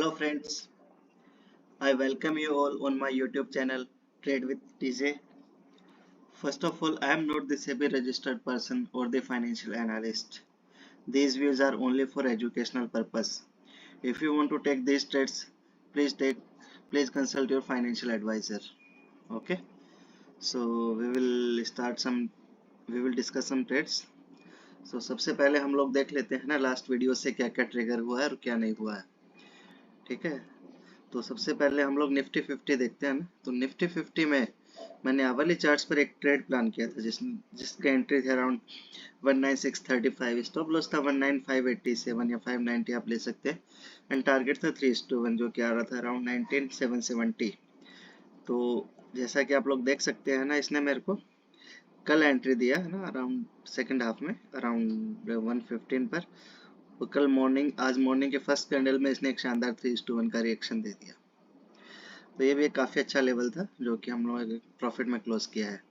Hello friends, I welcome you all on my YouTube channel Trade with TJ. First of all, I am not the SEBI registered person or the financial analyst. These views are only for educational purpose. If you want to take these trades, please please consult your financial advisor. Okay, so we will discuss some trades. So सबसे पहले हम लोग देख लेते हैं ना last video से क्या क्या ट्रिगर हुआ है और क्या नहीं हुआ है. ठीक है, तो सबसे पहले हम लोग निफ्टी 50 देखते हैं ना. तो निफ्टी 50 में मैंने आवली चार्ट्स पर एक ट्रेड प्लान किया था जिसका एंट्री थे अराउंड 19635. स्टॉप लॉस था 19587 या 590 आप ले सकते हैं. एंड टारगेट था 3:1 जो कि आ रहा था अराउंड 19770. तो जैसा कि आप लोग देख सकते हैं ना, इसने मेरे को कल एंट्री दिया है ना अराउंड सेकेंड हाफ में अराउंड 115 पर. और कल आज मॉर्निंग के फर्स्ट कैंडल में इसने एक शानदार 3:1 का रिएक्शन दे दिया. तो ये भी एक काफ़ी अच्छा लेवल था जो कि हम लोग प्रॉफिट में क्लोज किया है.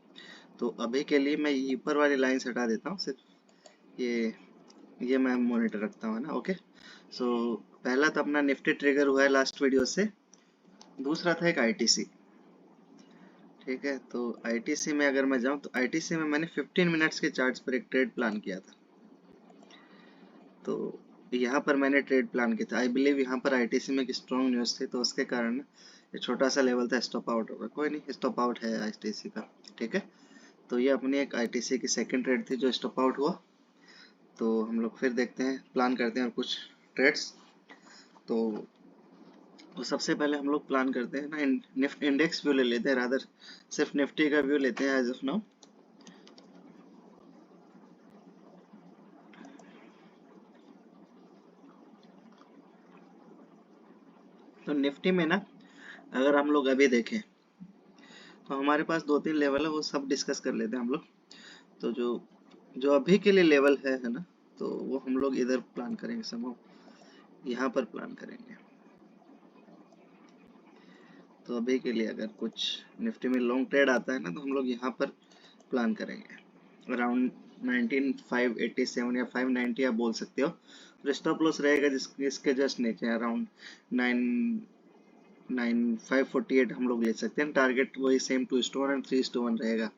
तो अभी के लिए मैं ऊपर वाली लाइन हटा देता हूँ, सिर्फ ये मैं मॉनिटर रखता हूँ ना. ओके, सो पहला तो अपना निफ्टी ट्रिगर हुआ है लास्ट वीडियो से. दूसरा था एक आईटीसी. ठीक है, तो आईटीसी में अगर मैं जाऊँ तो आईटीसी में मैंने 15 मिनट्स के चार्ट्स पर एक ट्रेड प्लान किया था. तो यहाँ पर मैंने ट्रेड प्लान किया था. आई बिलीव यहाँ पर आईटीसी में एक स्ट्रॉन्ग न्यूज़ थी, तो उसके कारण ये छोटा सा लेवल था, स्टॉप आउट होगा. कोई नहीं, स्टॉप आउट है आईटीसी का. ठीक है, तो ये अपनी एक आईटीसी की सेकंड ट्रेड थी जो स्टॉप आउट हुआ. तो हम लोग फिर देखते हैं, प्लान करते हैं और कुछ ट्रेड्स. तो सबसे पहले हम लोग प्लान करते हैं ना, इंडेक्स व्यू ले लेते हैं, रादर सिर्फ निफ्टी का व्यू लेते हैं एज ऑफ नाउ. तो निफ्टी में ना अगर हम लोग अभी देखें तो हमारे पास दो तीन लेवल है, वो सब डिस्कस कर लेते हैं हम लोग. तो जो जो अभी के लिए लेवल है ना, तो वो हम लोग इधर प्लान करेंगे, समझो यहाँ पर प्लान करेंगे. तो अभी के लिए अगर कुछ निफ्टी में लॉन्ग ट्रेड आता है ना, तो हम लोग यहाँ पर प्लान करेंगे अराउंड 19587 या 590 आप बोल सकते हो. और स्टॉप लॉस रहेगा जिसके जस्ट नीचे अराउंड 9548 हम लोग ले सकते हैं. टारगेट वही सेम 2:1 एंड 3:1 रहेगा.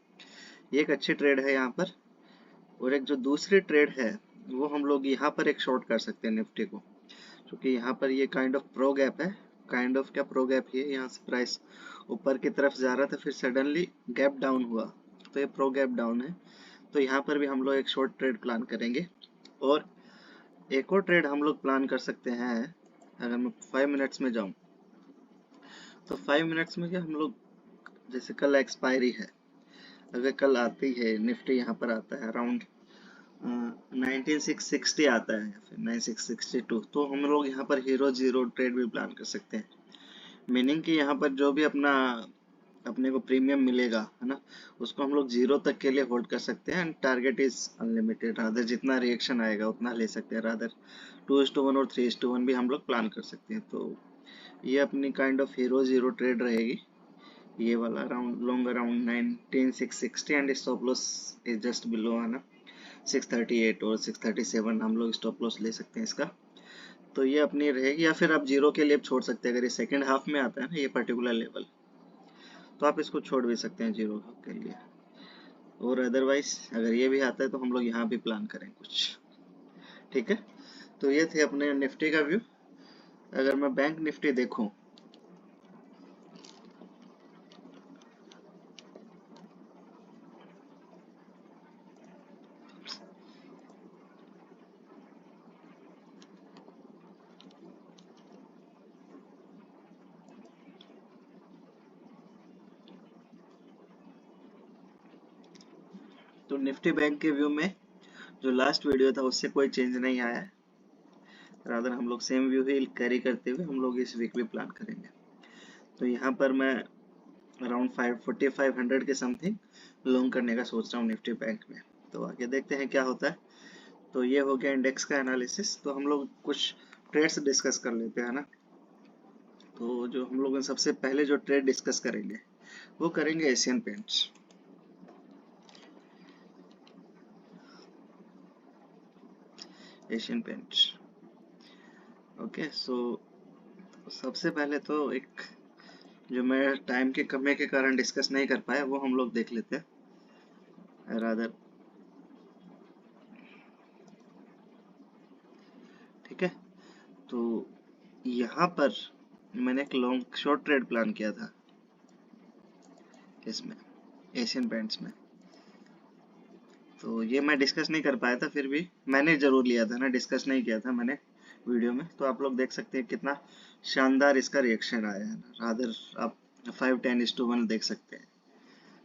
ये एक अच्छी ट्रेड है यहाँ पर. और एक जो दूसरी ट्रेड है वो हम लोग यहाँ पर एक शॉर्ट कर सकते हैं निफ्टी को, क्योंकि यहाँ पर ये काइंड ऑफ प्रो गैप है. काइंड ऑफ क्या प्रो गैप ही है, यहाँ से प्राइस ऊपर की तरफ जा रहा था, फिर सडनली गैप डाउन हुआ, तो ये प्रो गैप डाउन है. तो यहाँ पर भी हम लोग एक शॉर्ट ट्रेड प्लान करेंगे. और एक और ट्रेड हम लोग प्लान कर सकते हैं. अगर मैं 5 मिनट्स में जाऊँ तो 5 मिनट्स में क्या हम लोग, जैसे कल एक्सपायरी है, अगर कल आती है निफ्टी यहाँ पर आता है अराउंड 19660 आता है या फिर 9662, तो हम लोग यहाँ पर हीरो जीरो ट्रेड भी प्लान कर सकते हैं. मीनिंग कि यहाँ पर जो भी अपने को प्रीमियम मिलेगा है ना, उसको हम लोग जीरो तक के लिए होल्ड कर सकते हैं. And target is unlimited, rather जितना रिएक्शन आएगा उतना ले सकते हैं. रादर 2:1 और 3:1 भी हम लोग प्लान कर सकते हैं. तो ये अपनी kind of hero zero trade रहेगी. ये वाला around long around 19660 and stop loss is just below है ना 638 और 637 हम लोग स्टॉप लॉस ले सकते हैं इसका. तो ये अपनी रहेगी. या फिर आप जीरो के लिए छोड़ सकते हैं, अगर ये सेकेंड हाफ में आता है ना ये पर्टिकुलर लेवल, तो आप इसको छोड़ भी सकते हैं जीरो के लिए. और अदरवाइज अगर ये भी आता है तो हम लोग यहाँ भी प्लान करें कुछ. ठीक है, तो ये थे अपने निफ्टी का व्यू. अगर मैं बैंक निफ्टी देखूं तो निफ्टी बैंक के व्यू में जो लास्ट वीडियो था उससे कोई चेंज नहीं आया है. रादर हम लोग सेम व्यू ही कैरी करते हुए हम लोग इस वीक भी प्लान करेंगे. तो यहाँ पर मैं अराउंड 4500 के समथिंग लॉन्ग करने का सोच रहा हूँ निफ्टी बैंक में. तो आगे देखते हैं क्या होता है. तो ये हो गया इंडेक्स का एनालिसिस. तो हम लोग कुछ ट्रेड्स डिस्कस कर लेते हैं ना. तो जो हम लोग सबसे पहले जो ट्रेड डिस्कस करेंगे वो करेंगे Asian Paints. Asian Paints. Okay, so सबसे पहले तो एक जो मैं टाइम के कमी के कारण डिस्कस नहीं कर पाया वो हम लोग देख लेते हैं रादर। ठीक है, तो यहाँ पर मैंने एक लॉन्ग शॉर्ट ट्रेड प्लान किया था इसमें, एशियन पेंट्स में। तो ये मैं डिस्कस नहीं कर पाया था, फिर भी मैंने जरूर लिया था ना, डिस्कस नहीं किया था मैंने वीडियो में। तो आप लोग देख सकते हैं कितना शानदार इसका रिएक्शन आया है ना। रादर आप 5-10:1 देख सकते हैं।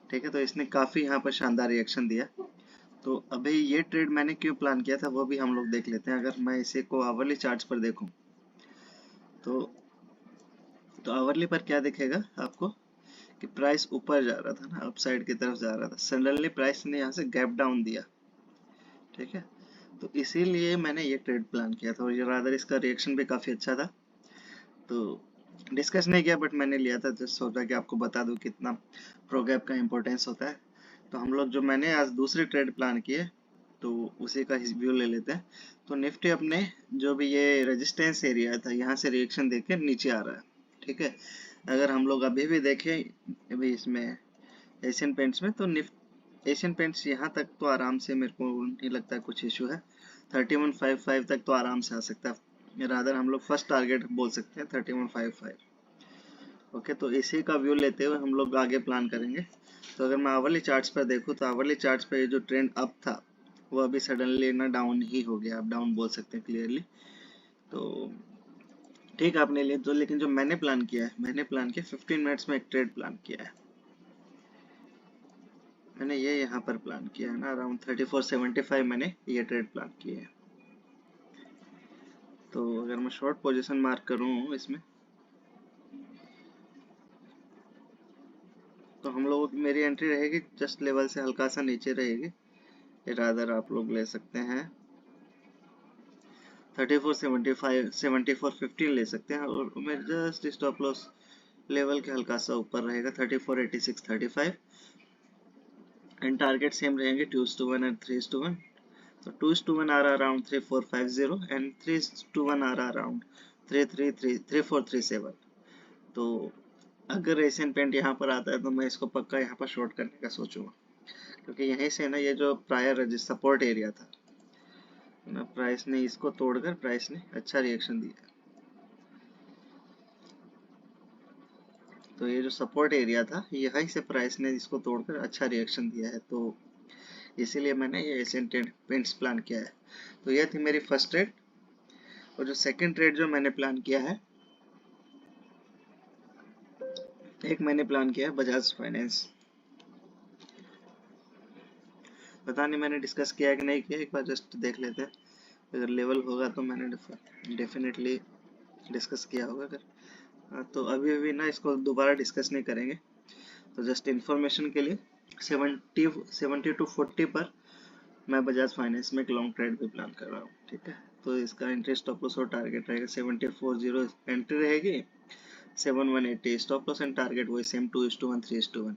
ठीक है, तो इसने काफी यहाँ पर शानदार रिएक्शन दिया। तो अभी ये ट्रेड मैंने क्यों प्लान किया था वो भी हम लोग देख लेते हैं। अगर मैं इसे को आवरली चार्ट्स पर देखूं तो आवरली पर क्या दिखेगा आपको कि प्राइस ऊपर जा रहा था ना, अपसाइड की तरफ जा रहा था। सडनली प्राइस ने यहाँ से गैप डाउन दिया। ठीक है, तो इसीलिए मैंने ये ट्रेड प्लान किया था, और ये रादर इसका रिएक्शन भी काफी अच्छा था। तो डिस्कस नहीं किया बट मैंने लिया था, जस्ट सोचा कि आपको बता दूं कितना प्रो गैप का इंपॉर्टेंस होता है। तो हम लोग जो मैंने आज दूसरी ट्रेड प्लान की है तो उसी का व्यू ले लेते हैं। तो निफ्टी अपने जो भी ये रेजिस्टेंस एरिया था यहाँ से रिएक्शन देके नीचे आ रहा है। ठीक है, अगर हम लोग अभी भी देखें अभी इसमें एशियन पेंट्स में, तो एशियन पेंट्स यहाँ तक तो आराम से, मेरे को नहीं लगता कुछ इशू है। 3155 तक तो आराम से आ सकता है। रादर हम लोग फर्स्ट टारगेट बोल सकते हैं 3155। ओके, तो इसी का व्यू लेते हुए हम लोग आगे प्लान करेंगे। तो अगर मैं आवरली चार्ट्स पर देखूँ तो आवरली चार्ट्स पर जो ट्रेंड अप था वो अभी सडनली ना डाउन ही हो गया, आप डाउन बोल सकते हैं क्लियरली। तो ठीक है आपने लिए तो, लेकिन जो मैंने प्लान किया है, मैंने प्लान किया 15 मिनट्स में एक ट्रेड प्लान किया है। मैंने ये यहाँ पर प्लान किया है ना, अराउंड 3475 मैंने ये ट्रेड प्लान किया है। तो अगर मैं शॉर्ट पोजीशन मार्क करूँ इसमें तो हम लोग मेरी एंट्री रहेगी जस्ट लेवल से हल्का सा नीचे रहेगी। रादर आप लोग ले सकते हैं 3475 7415 ले सकते हैं, और मेरे जस्ट स्टॉप लॉस लेवल के हल्का सा ऊपर रहेगा 348635। एंड टारगेट सेम रहेंगे 2:1 एंड 3:1। तो 2:1 आ रहा अराउंड 3450 एंड 3:1 आ रहा अराउंड 3437। तो अगर एशियन पेंट यहाँ पर आता है तो मैं इसको पक्का यहाँ पर शॉर्ट करने का सोचूंगा, क्योंकि यहीं से ना ये जो प्रायर सपोर्ट एरिया था ना, प्राइस ने इसको तोड़कर प्राइस ने अच्छा रिएक्शन दिया। तो ये जो सपोर्ट एरिया था यहीं से प्राइस ने इसको तोड़कर अच्छा रिएक्शन दिया है। तो इसीलिए मैंने ये एशियन पेंट्स प्लान किया है। तो ये थी मेरी फर्स्ट ट्रेड। और जो सेकंड ट्रेड जो मैंने प्लान किया है, एक मैंने प्लान किया है बजाज फाइनेंस। पता नहीं मैंने डिस्कस किया है कि नहीं किया, एक बार जस्ट देख लेते हैं। अगर लेवल होगा तो मैंने डेफिनेटली डिस्कस किया होगा। अगर तो अभी अभी ना इसको दोबारा डिस्कस नहीं करेंगे। तो जस्ट इंफॉर्मेशन के लिए 70 to 40 पर मैं बजाज फाइनेंस में एक लॉन्ग ट्रेड भी प्लान कर रहा हूँ। ठीक है, तो इसका इंटरेस्ट स्टॉप लॉस और टारगेट रहेगा 7440 एंट्री रहेगी, 7180 स्टॉप लॉस एंड टारगेट वही सेम 2:1 3:1।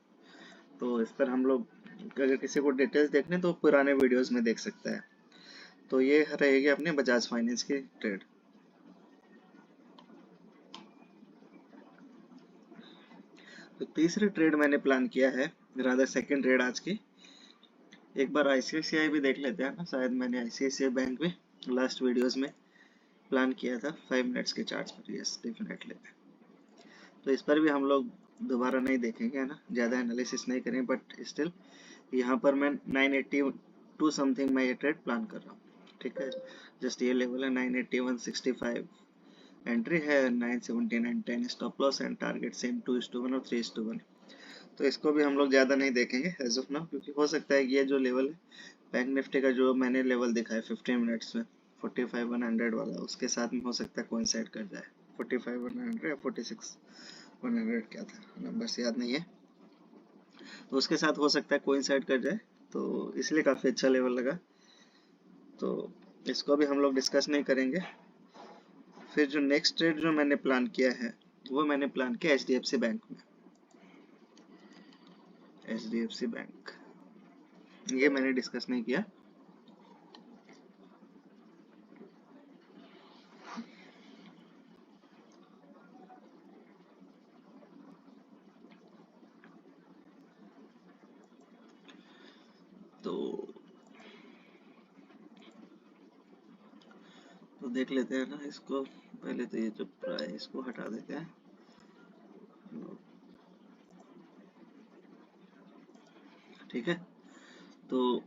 तो इस पर हम लोग अगर किसी को डिटेल्स देखने तो पुराने वीडियोस में देख सकता है। तो ये रहेगी अपने बजाज फाइनेंस की ट्रेड। तो तीसरी ट्रेड मैंने प्लान किया है, रादर सेकंड ट्रेड आज की। एक बार आईसीआईसीआई भी देख लेते हैं ना, शायद मैंने आईसीआईसीआई बैंक में लास्ट वीडियोस में प्लान किया था 5 मिनट्स के चार्ट्स पर। Yes definitely. तो इस पर भी हम लोग दोबारा नहीं देखेंगे है ना, ज़्यादा एनालिसिस नहीं करें, बट स्टिल यहाँ पर मैं 982 समथिंग मैं ये ट्रेड प्लान कर रहा हूँ। ठीक है, जस्ट ये लेवल है 98165, एंट्री है 97910 stop loss and target same 2:1 और 3:1। तो इसको भी हम लोग ज़्यादा नहीं देखेंगे एज ऑफ नाउ, क्योंकि हो सकता है कि ये जो लेवल है बैंक निफ्टी का जो मैंने लेवल दिखा है 15 मिनट्स में 45,100 वाला, उसके साथ में हो सकता है कोइंसाइड कर जाए। 45,100 या 46,100 क्या था, नंबर्स याद नहीं है, तो उसके साथ हो सकता है कोइंसाइड कर जाए। तो इसलिए काफ़ी अच्छा लेवल लगा। तो इसको भी हम लोग डिस्कस नहीं करेंगे। फिर जो नेक्स्ट ट्रेड जो मैंने प्लान किया है वो मैंने प्लान किया एचडीएफसी बैंक में। एचडीएफसी बैंक ये मैंने डिस्कस नहीं किया। तो देख लेते हैं ना इसको। पहले तो ये जो प्राइस को हटा देते हैं। ठीक है, तो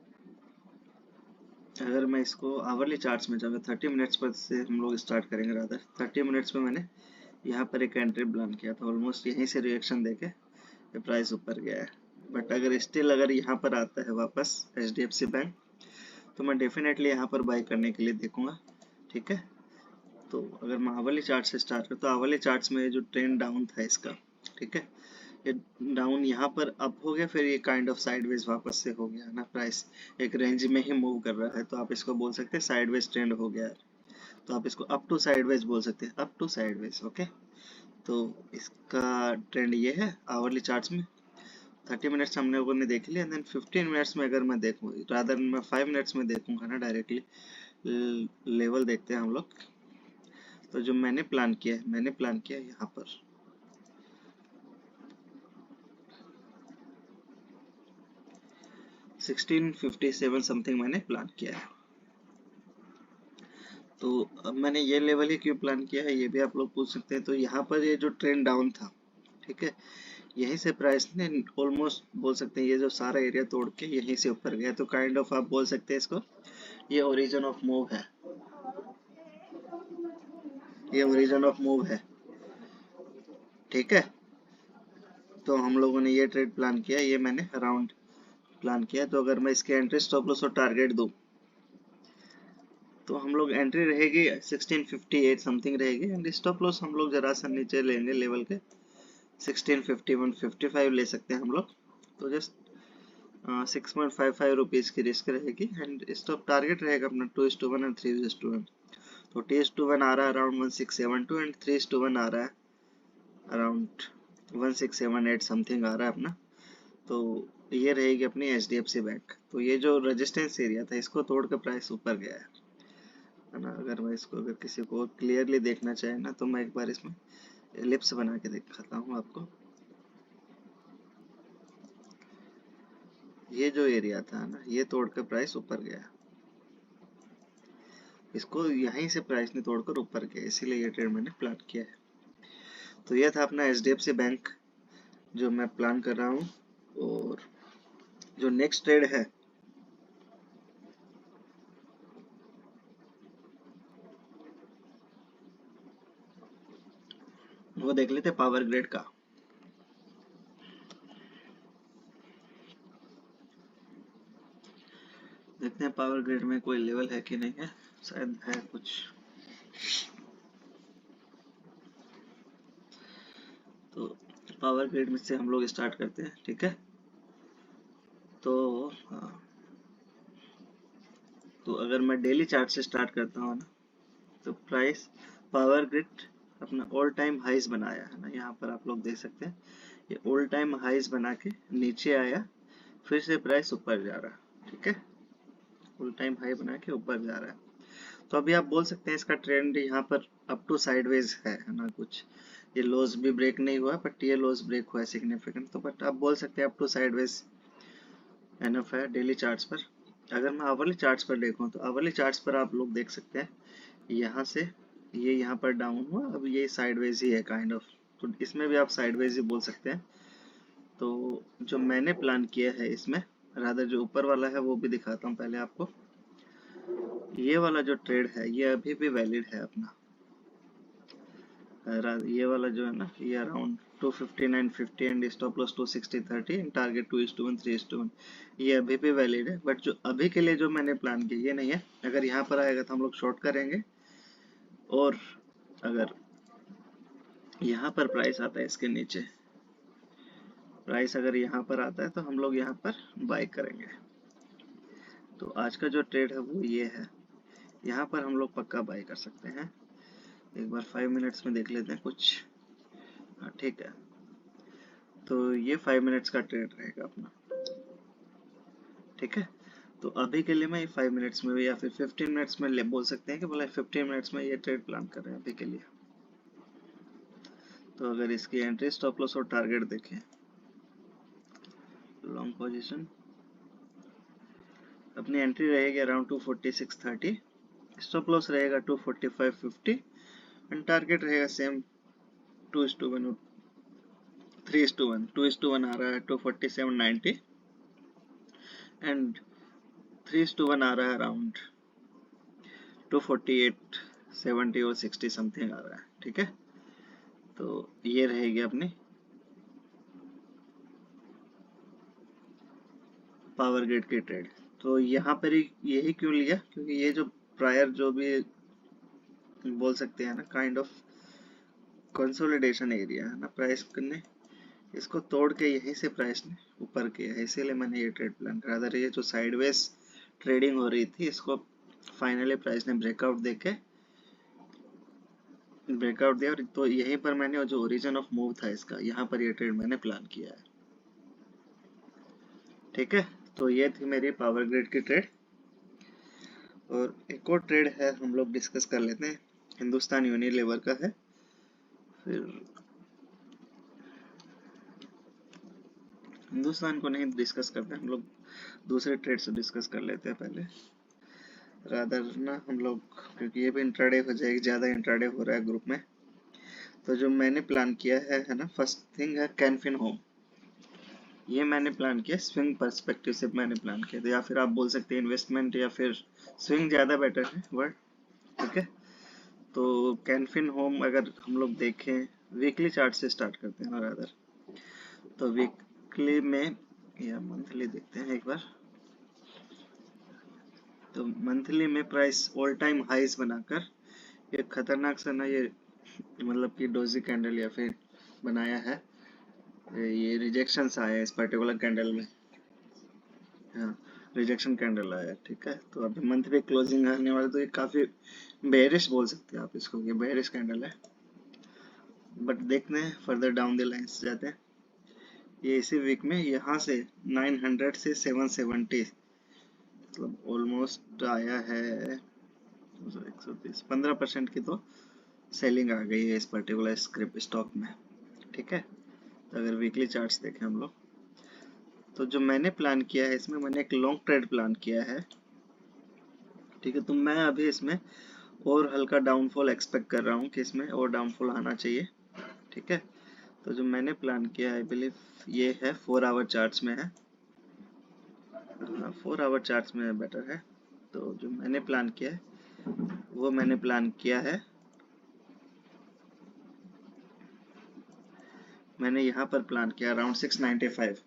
अगर मैं इसको आवरली चार्ट्स में जाऊँगा, 30 मिनट्स पर से हम लोग स्टार्ट करेंगे। रादर 30 मिनट्स में मैंने यहाँ पर एक एंट्री प्लान किया था, ऑलमोस्ट यहीं से रिएक्शन देके ये प्राइस ऊपर गया है। बट अगर स्टिल अगर यहाँ पर आता है वापस HDFC बैंक, तो मैं डेफिनेटली यहाँ पर बाई करने के लिए देखूंगा। ठीक है, तो अगर मैं आवरली चार्ट से स्टार्ट करूँ, तो आवरली चार्ट्स में जो ट्रेंड डाउन था इसका, ठीक है, ये डाउन यहाँ पर अप हो गया, फिर ये काइंड ऑफ साइडवेज वापस से हो गया ना। प्राइस एक रेंज में ही मूव कर रहा है, तो आप इसको बोल सकते हैं साइडवेज ट्रेंड हो गया है। तो आप इसको अप टू साइडवेज बोल सकते हैं, अप टू साइडवेज। ओके, तो इसका ट्रेंड ये है आवरली चार्ट्स में। 30 मिनट्स हम लोगों ने देख लिया, देन 15 मिनट्स में अगर मैं देखूँ, रादर मैं 5 मिनट्स में देखूंगा ना डायरेक्टली। लेवल देखते हैं हम लोग। तो जो मैंने प्लान किया है, मैंने प्लान किया है यहाँ पर 1657 समथिंग मैंने प्लान किया है। तो अब मैंने ये लेवल ही क्यों प्लान किया है, ये भी आप लोग पूछ सकते हैं। तो यहाँ पर ये जो ट्रेंड डाउन था, ठीक है, यहीं से प्राइस ने ऑलमोस्ट बोल सकते हैं ये जो सारा एरिया तोड़ के यहीं से ऊपर गया। तो काइंड ऑफ आप बोल सकते हैं इसको, ये ओरिजिन ऑफ मूव है, ये ओरिजिन ऑफ मूव है। ठीक है, तो हम लोगों ने ये ट्रेड प्लान किया, ये मैंने अराउंड प्लान किया। तो अगर मैं इसके एंट्री स्टॉप लॉस और टारगेट दूं, तो हम लोग एंट्री रहेगी 1658 समथिंग रहेगी, एंड स्टॉप लॉस हम लोग जरा सा नीचे लेंगे लेवल के 1651 55 ले सकते हैं हम लोग। तो जस्ट 6.55 रुपीज की रिस्क रहेगी, एंड स्टॉप टारगेट रहेगा अपना 2:1 एंड 3:1। तो 2:1 आ रहा है अराउंड 1672, एंड 3:1 आ रहा है अराउंड 1678 समथिंग आ रहा है अपना। तो ये रहेगी अपनी HDFC बैंक। तो ये जो रेजिस्टेंस एरिया था, इसको तोड़ के प्राइस ऊपर गया है ना। अगर मैं इसको, अगर किसी को क्लियरली देखना चाहे ना, तो मैं एक बार इसमें एलिप्स बना के दिखाता हूँ आपको। ये जो एरिया था ना, ये तोड़ के प्राइस ऊपर गया, इसको यहीं से प्राइस ने तोड़कर ऊपर गया, इसीलिए ये ट्रेड मैंने प्लान किया है। तो ये था अपना HDFC बैंक जो मैं प्लान कर रहा हूँ। और जो नेक्स्ट ट्रेड है, वो देख लेते पावर ग्रिड का। देखते हैं पावर ग्रिड में कोई लेवल है कि नहीं है, शायद है कुछ। तो पावर ग्रिड में से हम लोग स्टार्ट करते हैं। ठीक है, तो हाँ, तो अगर मैं डेली चार्ट से स्टार्ट करता हूँ ना, तो प्राइस पावर ग्रिड अपना ऑल टाइम हाइज बनाया है ना, यहाँ पर आप लोग देख सकते हैं। ये ऑल टाइम हाइज बना के नीचे आया, फिर से प्राइस ऊपर जा रहा है। ठीक है, ऑल टाइम हाई बना के ऊपर जा रहा है। तो अभी आप बोल सकते हैं इसका ट्रेंड यहाँ पर अप टू साइडवेज है ना कुछ। ये लॉस भी ब्रेक नहीं हुआ, बट ये लॉस ब्रेक हुआ है सिग्निफिकेंट। तो बट आप बोल सकते हैं अप टू साइडवेज एनफ है डेली चार्ट्स पर। अगर मैं आवरली चार्ट्स पर देखूं, तो आवरली चार्ट्स पर आप लोग देख सकते हैं यहाँ से ये यहाँ पर डाउन हुआ, अब ये साइडवेज ही है काइंड ऑफ। तो इसमें भी आप साइडवेज ही बोल सकते हैं। तो जो मैंने प्लान किया है इसमें, रादर जो ऊपर वाला है वो भी दिखाता हूँ पहले आपको। ये वाला जो ट्रेड है ये अभी भी वैलिड है अपना। ये वाला जो है ना, ये around 259.50 and stop loss 260.30 and target 2:1 3:1, ये अभी भी वैलिड है। बट जो अभी के लिए जो मैंने प्लान किया ये नहीं है। अगर यहाँ पर आएगा तो हम लोग शॉर्ट करेंगे, और अगर यहाँ पर प्राइस आता है इसके नीचे, प्राइस अगर यहाँ पर आता है तो हम लोग यहाँ पर बाय करेंगे। तो आज का जो ट्रेड है वो ये है, यहाँ पर हम लोग पक्का बाय कर सकते हैं। एक बार 5 मिनट्स में देख लेते हैं कुछ। हाँ ठीक है, तो ये 5 मिनट्स का ट्रेड रहेगा अपना। ठीक है, तो अभी के लिए मैं 5 मिनट्स में या फिर 15 मिनट्स में ले बोल सकते हैं कि बोला 15 मिनट्स में ये ट्रेड प्लान कर रहे हैं अभी के लिए। तो अगर इसकी एंट्री स्टॉप लॉस और टारगेट देखें, लॉन्ग पोजीशन अपनी एंट्री रहेगी अराउंड 246.30, स्टॉप लॉस रहेगा 245.50 एंड टारगेट रहेगा सेम 2:1 3:1 2:1 आ रहा है 247.90 एंड 3:1 आ रहा है अराउंड 248.70 और 60 समथिंग आ रहा है। ठीक है, तो ये रहेगी अपनी पावर ग्रिड की ट्रेड। तो यहाँ पर यही क्यों लिया, क्योंकि ये जो प्रायर जो भी बोल सकते हैं ना काइंड ऑफ कंसोलिडेशन एरिया है ना प्राइस ने इसको तोड़ के यहीं से प्राइस ने ऊपर किया है, इसीलिए मैंने ये ट्रेड प्लान करा था। ये जो साइडवेज ट्रेडिंग हो रही थी इसको फाइनली प्राइस ने ब्रेकआउट दिया, और तो यहीं पर मैंने जो ओरिजिन ऑफ मूव था इसका, यहाँ पर ये ट्रेड मैंने प्लान किया है। ठीक है, तो ये थी मेरी पावर ग्रिड की ट्रेड। और एक और ट्रेड है हम लोग डिस्कस कर लेते हैं, हिंदुस्तान यूनिलीवर का है। फिर हिंदुस्तान को नहीं डिस्कस करते, हम लोग दूसरे ट्रेड से डिस्कस कर लेते हैं पहले रादर ना हम लोग, क्योंकि ये भी इंट्राडे हो जाएगी, ज़्यादा इंट्राडे हो रहा है ग्रुप में। तो जो मैंने प्लान किया है ना, फर्स्ट थिंग है कैनफिन होम। ये मैंने प्लान किया स्विंग पर्सपेक्टिव से मैंने प्लान किया था, या फिर आप बोल सकते हैं इन्वेस्टमेंट, या फिर स्विंग ज़्यादा बेटर है वर्ड। ठीक है, तो कैनफिन होम अगर हम लोग देखें वीकली चार्ट से स्टार्ट करते हैं ना रादर, तो वीकली में या मंथली देखते हैं एक बार। तो मंथली में प्राइस ऑल टाइम हाइज बनाकर एक खतरनाक सा ना ये मतलब कि डोजी कैंडल या फिर बनाया है, ये रिजेक्शंस आए हैं इस पर्टिकुलर कैंडल में। हाँ, रिजेक्शन कैंडल आया है। ठीक है, तो अभी मंथ पे क्लोजिंग आने वाले, तो ये काफ़ी बेरिश बोल सकते हैं आप इसको, ये बेरिश कैंडल है। बट देखते हैं फर्दर डाउन द लाइंस जाते हैं। ये इसी वीक में यहाँ से 900 से 770 मतलब ऑलमोस्ट आया है 130 15% की तो सेलिंग आ गई है इस पर्टिकुलर स्क्रिप्ट स्टॉक में। ठीक है, तो अगर वीकली चार्ट्स देखें हम लोग, तो जो मैंने प्लान किया है इसमें मैंने एक लॉन्ग ट्रेड प्लान किया है। ठीक है, तो मैं अभी इसमें और हल्का डाउनफॉल एक्सपेक्ट कर रहा हूँ कि इसमें और डाउनफॉल आना चाहिए। ठीक है, तो जो मैंने प्लान किया है आई बिलीव ये है 4 आवर चार्ट्स में है, 4 आवर चार्ट्स में बेटर है। तो जो मैंने प्लान किया है वो मैंने प्लान किया है, मैंने यहाँ पर प्लान किया अराउंड 695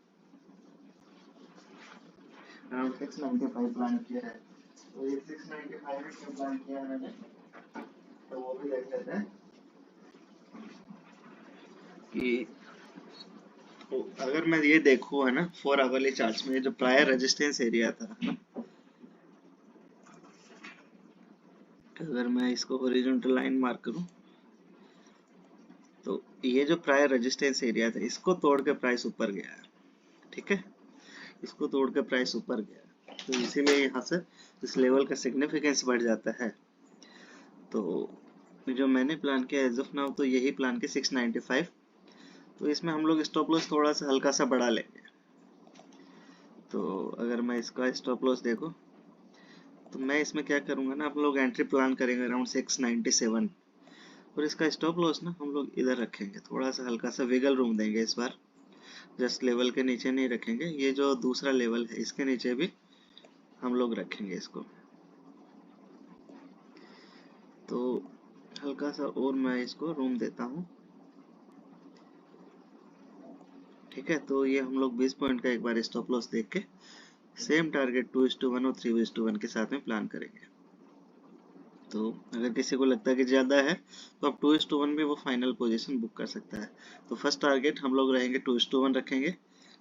प्लान किया है। तो ये 695 का प्लान किया है मैंने, तो वो भी देख लेते हैं कि तो अगर मैं ये देखूँ है ना 4 आवरली चार्ट्स में जो प्रायर रेजिस्टेंस एरिया था ना, अगर मैं इसको हॉरिजॉन्टल लाइन मार्क करूँ तो ये जो प्रायर रेजिस्टेंस एरिया था इसको तोड़ के प्राइस ऊपर गया है। ठीक है, इसको तोड़ के प्राइस ऊपर गया, तो इसीलिए यहाँ से इस लेवल का सिग्निफिकेंस बढ़ जाता है। तो जो मैंने प्लान किया एज ऑफ नाउ, तो यही प्लान किया 695। तो इसमें हम लोग स्टॉप लॉस थोड़ा सा हल्का सा बढ़ा लेंगे। तो अगर मैं इसका स्टॉप लॉस देखूं तो मैं इसमें क्या करूंगा ना, आप लोग एंट्री प्लान करेंगे अराउंड 697 और इसका स्टॉप लॉस ना हम लोग इधर रखेंगे, थोड़ा सा हल्का सा विगल रूम देंगे इस बार, जस्ट लेवल के नीचे नहीं रखेंगे, ये जो दूसरा लेवल है इसके नीचे भी हम लोग रखेंगे इसको। तो हल्का सा और मैं इसको रूम देता हूँ। ठीक है, तो ये हम लोग 20 पॉइंट का एक बार स्टॉप लॉस देख के सेम टारगेट 2:1 और 3:1 के साथ में प्लान करेंगे। तो अगर किसी को लगता है कि ज़्यादा है तो अब 2:1 भी वो फाइनल पोजीशन बुक कर सकता है। तो फर्स्ट टारगेट हम लोग रहेंगे 2:1 रखेंगे,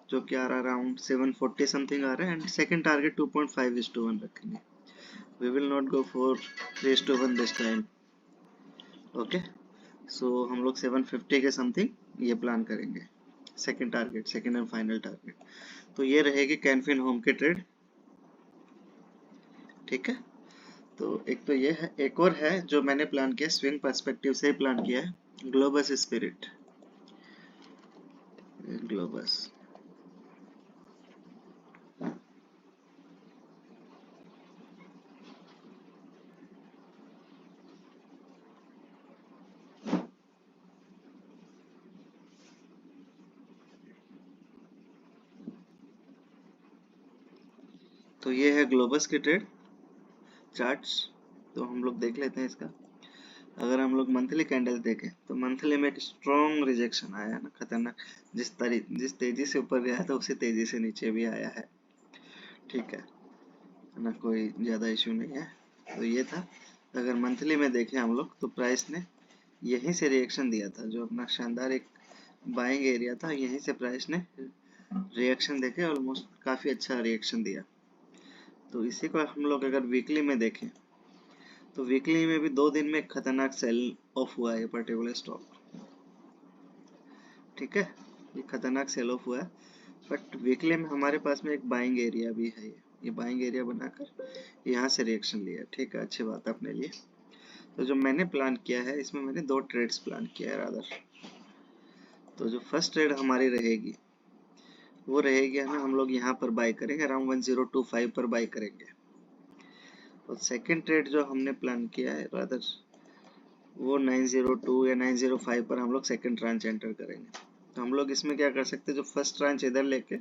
जो कि आ रहा अराउंड 740 समथिंग आ रहा है, एंड सेकंड टारगेट 2.5:1 रखेंगे। We will not go for 3:1 this time. Okay, so हम लोग 750 के समथिंग ये प्लान करेंगे, second target, second and final target. तो ये रहेगी कैनफिन होम की ट्रेड। ठीक है, तो एक तो ये है, एक और है जो मैंने प्लान किया स्विंग पर्सपेक्टिव से ही प्लान किया है, ग्लोबस स्पिरिट। ग्लोबस तो ये है ग्लोबस की ट्रेड चार्ट्स। तो हम लोग देख लेते हैं इसका। अगर हम लोग मंथली कैंडल देखें तो मंथली में एक स्ट्रॉन्ग रिजेक्शन आया है ना, खतरनाक। जिस तेजी से ऊपर गया था उसी तेजी से नीचे भी आया है, ठीक है ना, कोई ज्यादा इश्यू नहीं है। तो ये था। अगर मंथली में देखें हम लोग तो प्राइस ने यहीं से रिएक्शन दिया था, जो अपना शानदार एक बाइंग एरिया था, यहीं से प्राइस ने रिएक्शन देके ऑलमोस्ट काफी अच्छा रिएक्शन दिया। तो इसी को हम लोग अगर वीकली में देखें तो वीकली में भी 2 दिन में एक खतरनाक सेल ऑफ हुआ है ये पर्टिकुलर स्टॉक, ठीक है, ये खतरनाक सेल ऑफ हुआ है। बट वीकली में हमारे पास में एक बाइंग एरिया भी है, ये बाइंग एरिया बनाकर यहाँ से रिएक्शन लिया, ठीक है, अच्छी बात है अपने लिए। तो जो मैंने प्लान किया है इसमें मैंने 2 ट्रेड्स प्लान किया है रादर। तो जो फर्स्ट ट्रेड हमारी रहेगी वो रहेगी है ना, हम लोग यहाँ पर बाय करेंगे, अराउंड 1025 पर बाय करेंगे। और सेकंड ट्रेड जो हमने प्लान किया है रादर वो 902 या 905 पर हम लोग सेकंड ट्रांच एंटर करेंगे। तो हम लोग इसमें क्या कर सकते हैं, जो फर्स्ट ट्रांच इधर लेके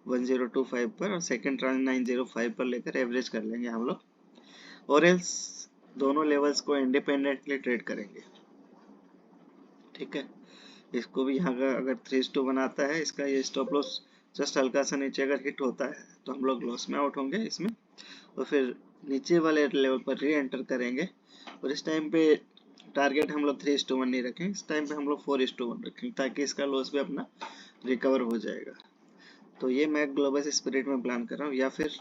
1025 पर और सेकंड ट्रांच 905 पर लेकर एवरेज कर लेंगे हम लोग, और एल्स दोनों लेवल्स को इंडिपेंडेंटली ट्रेड करेंगे, ठीक है। इसको भी यहाँ का अगर 3:2 बनाता है, इसका ये स्टॉप लॉस जस्ट हल्का सा नीचे अगर हिट होता है तो हम लोग लॉस में आउट होंगे इसमें, और फिर नीचे वाले लेवल पर री एंटर करेंगे। और इस टाइम पे टारगेट हम लोग 3:1 नहीं रखेंगे, इस टाइम पे हम लोग 4:1 रखेंगे, ताकि इसका लॉस भी अपना रिकवर हो जाएगा। तो ये मैं ग्लोबस स्पिरिट में प्लान कर रहा हूँ, या फिर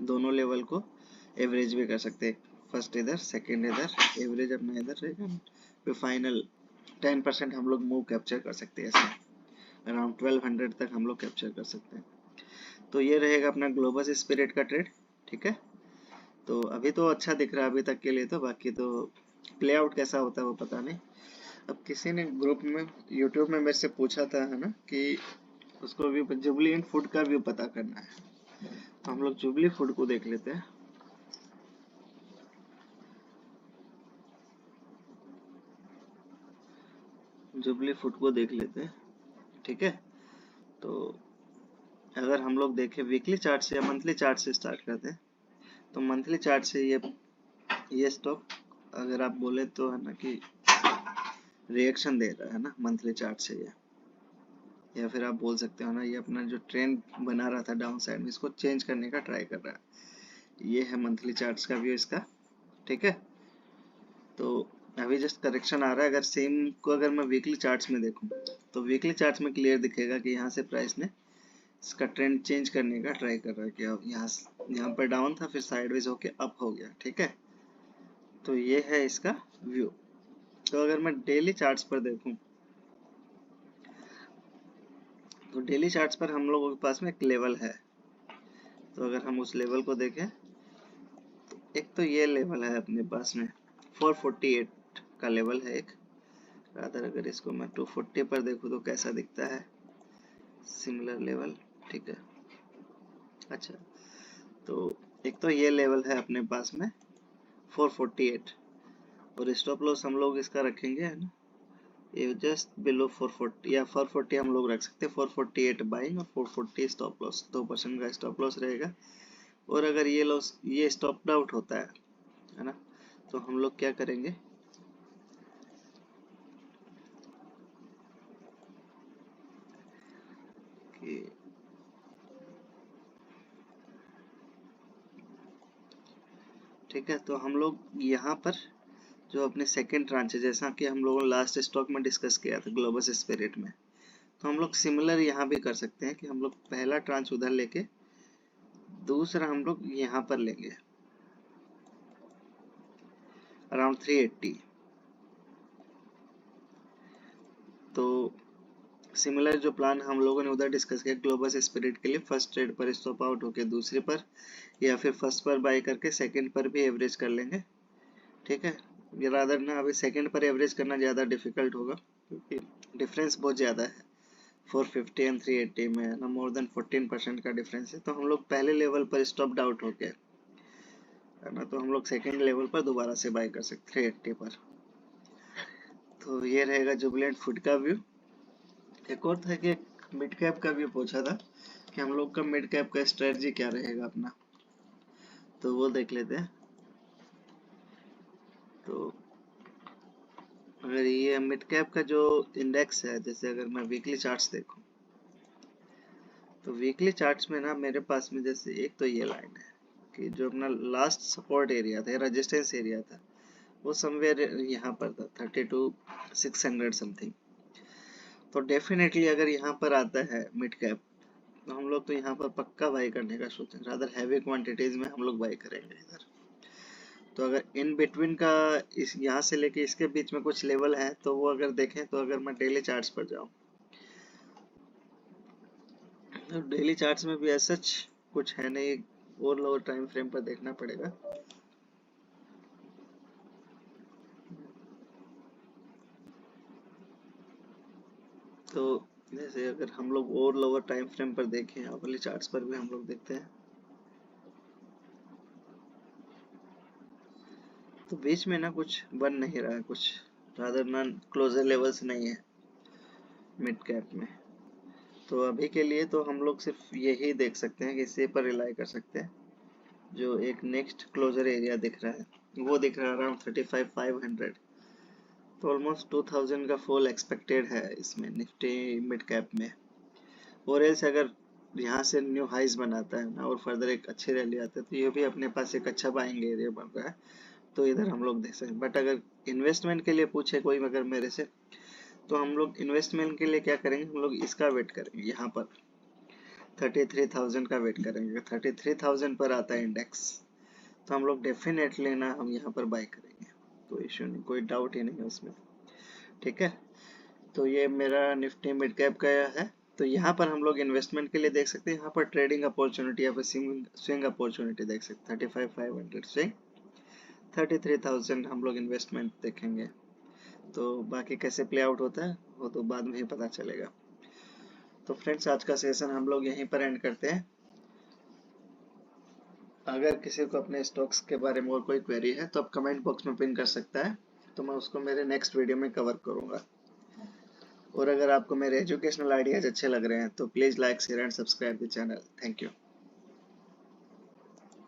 दोनों लेवल को एवरेज भी कर सकते हैं, फर्स्ट इधर सेकंड इधर, एवरेज अपना इधर रहेगा, फिर फाइनल 10% हम लोग मूव कैप्चर कर सकते हैं, ऐसे अराउंड 1200 तक हम लोग कैप्चर कर सकते हैं। तो ये रहेगा अपना ग्लोबस स्पिरिट का ट्रेड, ठीक है। तो अभी तो अच्छा दिख रहा है अभी तक के लिए, तो बाकी तो प्ले आउट कैसा होता है वो पता नहीं। अब किसी ने ग्रुप में यूट्यूब में मेरे से पूछा था है ना कि उसको भी जुबली एंड फूड का व्यू पता करना है, तो हम लोग जुबली फूड को देख लेते हैं। जुबली फूड को देख लेते हैं, ठीक है। तो अगर हम लोग देखें वीकली चार्ट से या मंथली चार्ट से स्टार्ट करते हैं, तो मंथली चार्ट से ये स्टॉक अगर आप बोले तो है ना कि रिएक्शन दे रहा है ना मंथली चार्ट से ये, या फिर आप बोल सकते हो ना ये अपना जो ट्रेंड बना रहा था डाउन साइड में, इसको चेंज करने का ट्राई कर रहा है। ये है मंथली चार्ट्स का व्यू इसका, ठीक है। तो अभी जस्ट करेक्शन आ रहा है। अगर सेम को अगर मैं वीकली चार्ट्स में देखूं तो वीकली चार्ट्स में क्लियर दिखेगा कि यहाँ से प्राइस ने इसका ट्रेंड चेंज करने का ट्राई कर रहा है, कि यहाँ पर डाउन था फिर साइडवेज होके अप हो गया, ठीक है। तो ये है इसका व्यू। तो अगर मैं डेली चार्ट्स पर देखूं तो डेली चार्ट्स पर हम लोगों के पास में एक लेवल है। तो अगर हम उस लेवल को देखें तो एक तो ये लेवल है अपने पास में 448 का लेवल है एक। रादर अगर इसको मैं 240 पर देखूं तो कैसा दिखता है, सिमिलर लेवल, ठीक है। अच्छा, तो एक तो ये लेवल है अपने पास में 448, और स्टॉप लॉस हम लोग इसका रखेंगे है ना ये जस्ट बिलो 440 या 440 हम लोग रख सकते हैं। 448 बाइंग और 440 स्टॉप लॉस, 2% का स्टॉप लॉस रहेगा। और अगर ये लॉस ये स्टॉप आउट होता है ना, तो हम लोग क्या करेंगे कि ठीक है, तो हम लोग यहाँ पर जो अपने सेकेंड ट्रांच है, जैसा कि हम लोगों ने लास्ट स्टॉक में डिस्कस किया था ग्लोबस स्पिरिट में, तो हम लोग सिमिलर यहाँ भी कर सकते हैं कि हम लोग पहला ट्रांच उधर लेके दूसरा हम लोग यहाँ पर लेंगे अराउंड 380। तो सिमिलर जो प्लान हम लोगों ने उधर डिस्कस किया ग्लोबस स्पिरिट के लिए, फर्स्ट ट्रेड पर स्टॉप आउट होके दूसरे पर, या फिर फर्स्ट पर बाय करके सेकंड पर भी एवरेज कर लेंगे, ठीक है। ये रादर ना अभी सेकंड पर एवरेज करना ज़्यादा डिफिकल्ट होगा, क्योंकि डिफरेंस बहुत ज़्यादा है 450 एंड 380 में ना, मोर देन 14% का डिफरेंस है। तो हम लोग पहले लेवल पर स्टॉप आउट होके है ना, तो हम लोग सेकंड लेवल पर दोबारा से बाय कर सकते 380 पर। तो ये रहेगा जुबिलेंट फूड का व्यू। एक और था कि मिड कैप का व्यू पूछा था कि हम लोग का मिड कैप का स्ट्रेटजी क्या रहेगा अपना। तो वो देख लेते हैं। तो अगर ये मिड कैप का जो इंडेक्स है, जैसे अगर मैं वीकली चार्ट्स देखूं, तो वीकली चार्ट्स में ना मेरे पास में जैसे एक तो ये लाइन है कि जो अपना लास्ट सपोर्ट एरिया था, रेजिस्टेंस एरिया था, वो समवेयर यहाँ पर था 32,600 समथिंग। तो डेफिनेटली अगर यहाँ पर आता है मिड कैप, तो हम लोग तो यहाँ पर पक्का बाई करने का सोचेंगे, रादर हैवी क्वांटिटीज में हम लोग बाई करेंगे इधर। तो अगर इन बिटवीन का इस यहाँ से लेके इसके बीच में कुछ लेवल है, तो वो अगर देखें, तो अगर मैं डेली चार्ट्स पर जाऊँ, तो डेली चार्ट्स में भी ऐसा कुछ है नहीं, और लोअर टाइम फ्रेम पर देखना पड़ेगा। तो जैसे अगर हम लोग और लोअर टाइम फ्रेम पर देखें, आवरली चार्ट्स पर भी हम लोग देखते हैं, तो बीच में ना कुछ बन नहीं रहा है, कुछ रादर नन क्लोजर लेवल्स नहीं है मिड कैप में। तो अभी के लिए तो हम लोग सिर्फ यही देख सकते हैं कि इसी पर रिलाई कर सकते हैं। जो एक नेक्स्ट क्लोजर एरिया दिख रहा है वो दिख रहा है अराउंड 35,500। तो ऑलमोस्ट 2000 का फॉल एक्सपेक्टेड है इसमें निफ्टी मिड कैप में। और एल्स अगर यहाँ से न्यू हाइज बनाता है ना और फर्दर एक अच्छी रैली आती है, तो ये भी अपने पास एक अच्छा बाइंग एरिया बन रहा है, तो इधर हम लोग देख सकते हैं। बट अगर इन्वेस्टमेंट के लिए पूछे कोई अगर मेरे से, तो हम लोग इन्वेस्टमेंट के लिए क्या करेंगे, हम लोग इसका वेट करेंगे, यहाँ पर 33,000 का वेट करेंगे। 33,000 पर आता है इंडेक्स, तो हम लोग डेफिनेटली ना हम यहाँ पर बाय करेंगे, कोई इशू नहीं, कोई डाउट ही नहीं है उसमें। ठीक है, तो ये मेरा निफ्टी मिड कैप का है। तो यहाँ पर हम लोग इन्वेस्टमेंट के लिए देख सकते हैं, यहाँ पर ट्रेडिंग अपॉर्चुनिटी या फिर स्विंग अपॉर्चुनिटी देख सकते हैं। 35,500 स्विंग, 33,000 हम लोग इन्वेस्टमेंट देखेंगे। तो बाकी कैसे प्ले आउट होता है वो तो बाद में ही पता चलेगा। तो फ्रेंड्स, आज का सेशन हम लोग यहीं पर एंड करते हैं। अगर किसी को अपने स्टॉक्स के बारे में और कोई क्वेरी है, तो आप कमेंट बॉक्स में पिन कर सकता है, तो मैं उसको मेरे नेक्स्ट वीडियो में कवर करूंगा। और अगर आपको मेरे एजुकेशनल आइडियाज अच्छे लग रहे हैं, तो please like, share and subscribe the channel. Thank you.